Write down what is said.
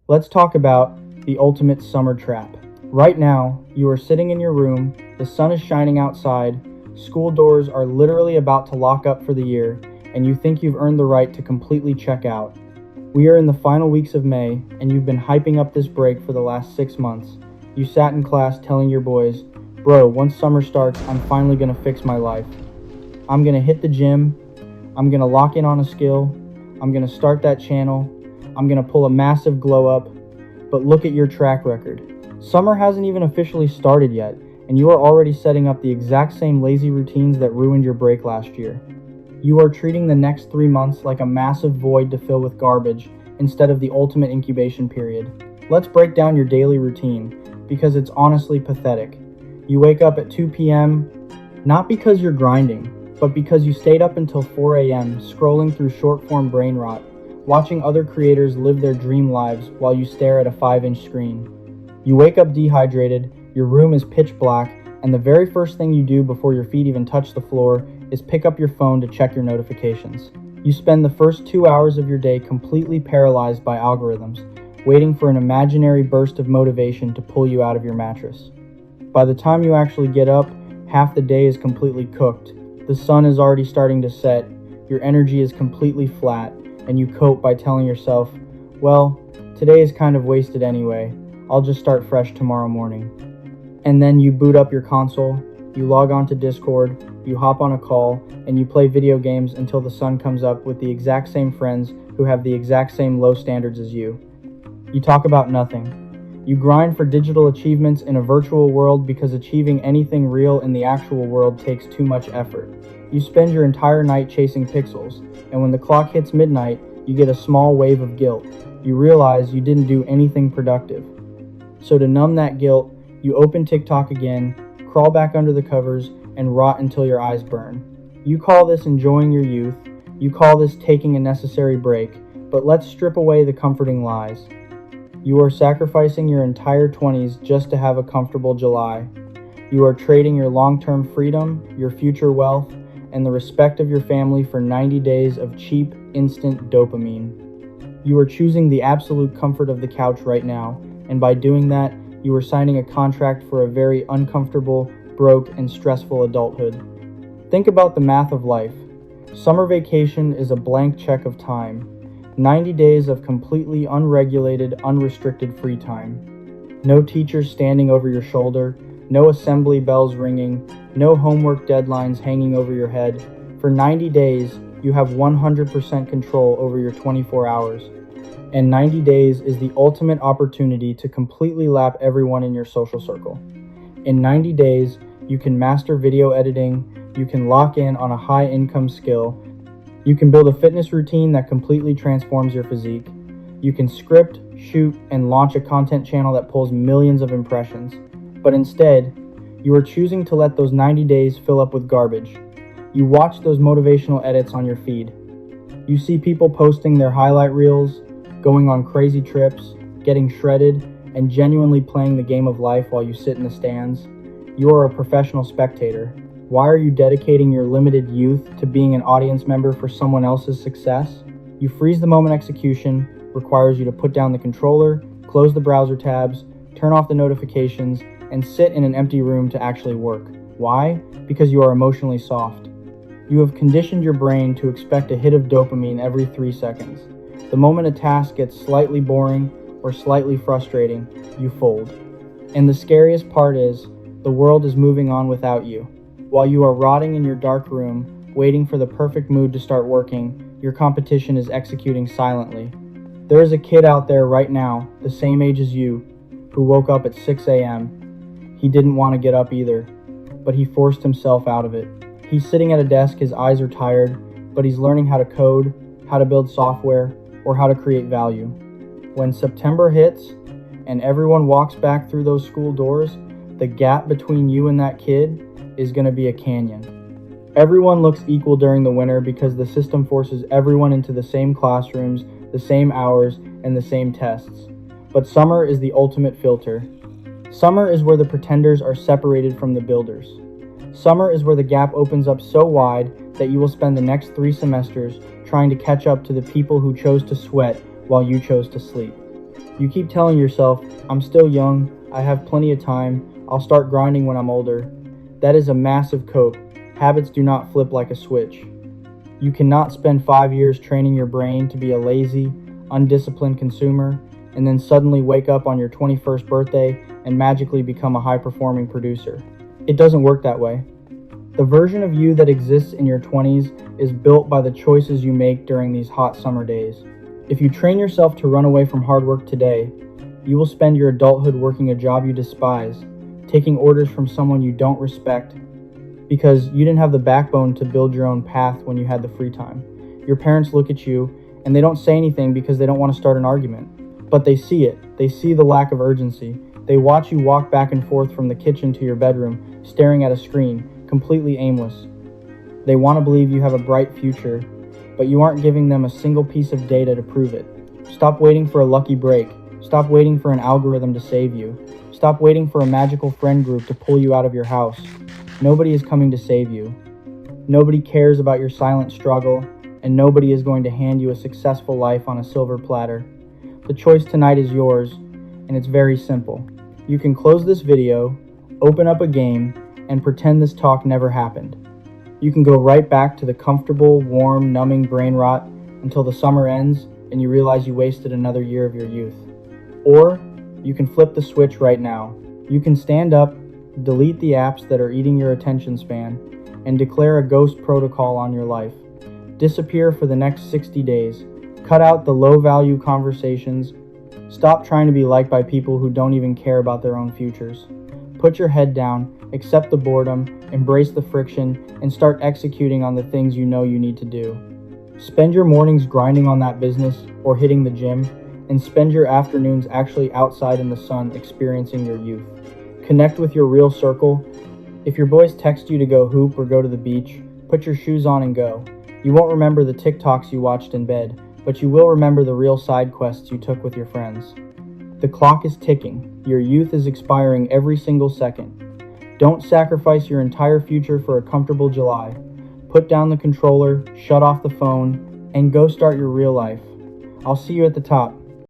Let's talk about the ultimate summer trap. Right now, you are sitting in your room, the sun is shining outside, school doors are literally about to lock up for the year, and you think you've earned the right to completely check out. We are in the final weeks of May, and you've been hyping up this break for the last 6 months. You sat in class telling your boys, "Bro, once summer starts, I'm finally gonna fix my life. I'm gonna hit the gym, I'm gonna lock in on a skill, I'm gonna start that channel, I'm gonna pull a massive glow up." But look at your track record. Summer hasn't even officially started yet, and you are already setting up the exact same lazy routines that ruined your break last year. You are treating the next 3 months like a massive void to fill with garbage instead of the ultimate incubation period. Let's break down your daily routine, because it's honestly pathetic. You wake up at 2 p.m., not because you're grinding, but because you stayed up until 4 a.m. scrolling through short-form brain rot, watching other creators live their dream lives while you stare at a 5-inch screen. You wake up dehydrated, your room is pitch black, and the very first thing you do before your feet even touch the floor is pick up your phone to check your notifications. You spend the first 2 hours of your day completely paralyzed by algorithms, waiting for an imaginary burst of motivation to pull you out of your mattress. By the time you actually get up, half the day is completely cooked. The sun is already starting to set, your energy is completely flat, and you cope by telling yourself, "Well, today is kind of wasted anyway. I'll just start fresh tomorrow morning." And then you boot up your console, you log on to Discord, you hop on a call, and you play video games until the sun comes up with the exact same friends who have the exact same low standards as you. You talk about nothing. You grind for digital achievements in a virtual world because achieving anything real in the actual world takes too much effort. You spend your entire night chasing pixels, and when the clock hits midnight, you get a small wave of guilt. You realize you didn't do anything productive. So to numb that guilt, you open TikTok again, crawl back under the covers, and rot until your eyes burn. You call this enjoying your youth, you call this taking a necessary break, but let's strip away the comforting lies. You are sacrificing your entire 20s just to have a comfortable July. You are trading your long-term freedom, your future wealth, and the respect of your family for 90 days of cheap, instant dopamine. You are choosing the absolute comfort of the couch right now, and by doing that, you are signing a contract for a very uncomfortable, broke, and stressful adulthood. Think about the math of life. Summer vacation is a blank check of time. 90 days of completely unregulated, unrestricted free time. No teachers standing over your shoulder, no assembly bells ringing, no homework deadlines hanging over your head. For 90 days, you have 100% control over your 24 hours. And 90 days is the ultimate opportunity to completely lap everyone in your social circle. In 90 days, you can master video editing, you can lock in on a high-income skill, you can build a fitness routine that completely transforms your physique, you can script, shoot, and launch a content channel that pulls millions of impressions. But instead, you are choosing to let those 90 days fill up with garbage. You watch those motivational edits on your feed. You see people posting their highlight reels, going on crazy trips, getting shredded, and genuinely playing the game of life while you sit in the stands. You are a professional spectator. Why are you dedicating your limited youth to being an audience member for someone else's success? You freeze the moment execution requires you to put down the controller, close the browser tabs, turn off the notifications, and sit in an empty room to actually work. Why? Because you are emotionally soft. You have conditioned your brain to expect a hit of dopamine every 3 seconds. The moment a task gets slightly boring or slightly frustrating, you fold. And the scariest part is, the world is moving on without you. While you are rotting in your dark room, waiting for the perfect mood to start working, your competition is executing silently. There is a kid out there right now, the same age as you, who woke up at 6 a.m. He didn't want to get up either, but he forced himself out of it. He's sitting at a desk, his eyes are tired, but he's learning how to code, how to build software, or how to create value. When September hits, and everyone walks back through those school doors, the gap between you and that kid is going to be a canyon. Everyone looks equal during the winter because the system forces everyone into the same classrooms, the same hours, and the same tests. But summer is the ultimate filter. Summer is where the pretenders are separated from the builders. Summer is where the gap opens up so wide that you will spend the next 3 semesters trying to catch up to the people who chose to sweat while you chose to sleep. You keep telling yourself, I'm still young, I have plenty of time, I'll start grinding when I'm older. That is a massive cope. Habits do not flip like a switch. You cannot spend 5 years training your brain to be a lazy, undisciplined consumer and then suddenly wake up on your 21st birthday and magically become a high-performing producer. It doesn't work that way. The version of you that exists in your 20s is built by the choices you make during these hot summer days. If you train yourself to run away from hard work today, you will spend your adulthood working a job you despise, taking orders from someone you don't respect, because you didn't have the backbone to build your own path when you had the free time. Your parents look at you and they don't say anything because they don't want to start an argument. But they see it. They see the lack of urgency. They watch you walk back and forth from the kitchen to your bedroom, staring at a screen, completely aimless. They want to believe you have a bright future, but you aren't giving them a single piece of data to prove it. Stop waiting for a lucky break. Stop waiting for an algorithm to save you. Stop waiting for a magical friend group to pull you out of your house. Nobody is coming to save you. Nobody cares about your silent struggle, and nobody is going to hand you a successful life on a silver platter. The choice tonight is yours, and it's very simple. You can close this video, open up a game, and pretend this talk never happened. You can go right back to the comfortable, warm, numbing brain rot until the summer ends and you realize you wasted another year of your youth. Or you can flip the switch right now. You can stand up, delete the apps that are eating your attention span, and declare a ghost protocol on your life. Disappear for the next 60 days. Cut out the low-value conversations. Stop trying to be liked by people who don't even care about their own futures. Put your head down, accept the boredom, embrace the friction, and start executing on the things you know you need to do. Spend your mornings grinding on that business or hitting the gym, and spend your afternoons actually outside in the sun experiencing your youth. Connect with your real circle. If your boys text you to go hoop or go to the beach, put your shoes on and go. You won't remember the TikToks you watched in bed, but you will remember the real side quests you took with your friends. The clock is ticking. Your youth is expiring every single second. Don't sacrifice your entire future for a comfortable July. Put down the controller, shut off the phone, and go start your real life. I'll see you at the top.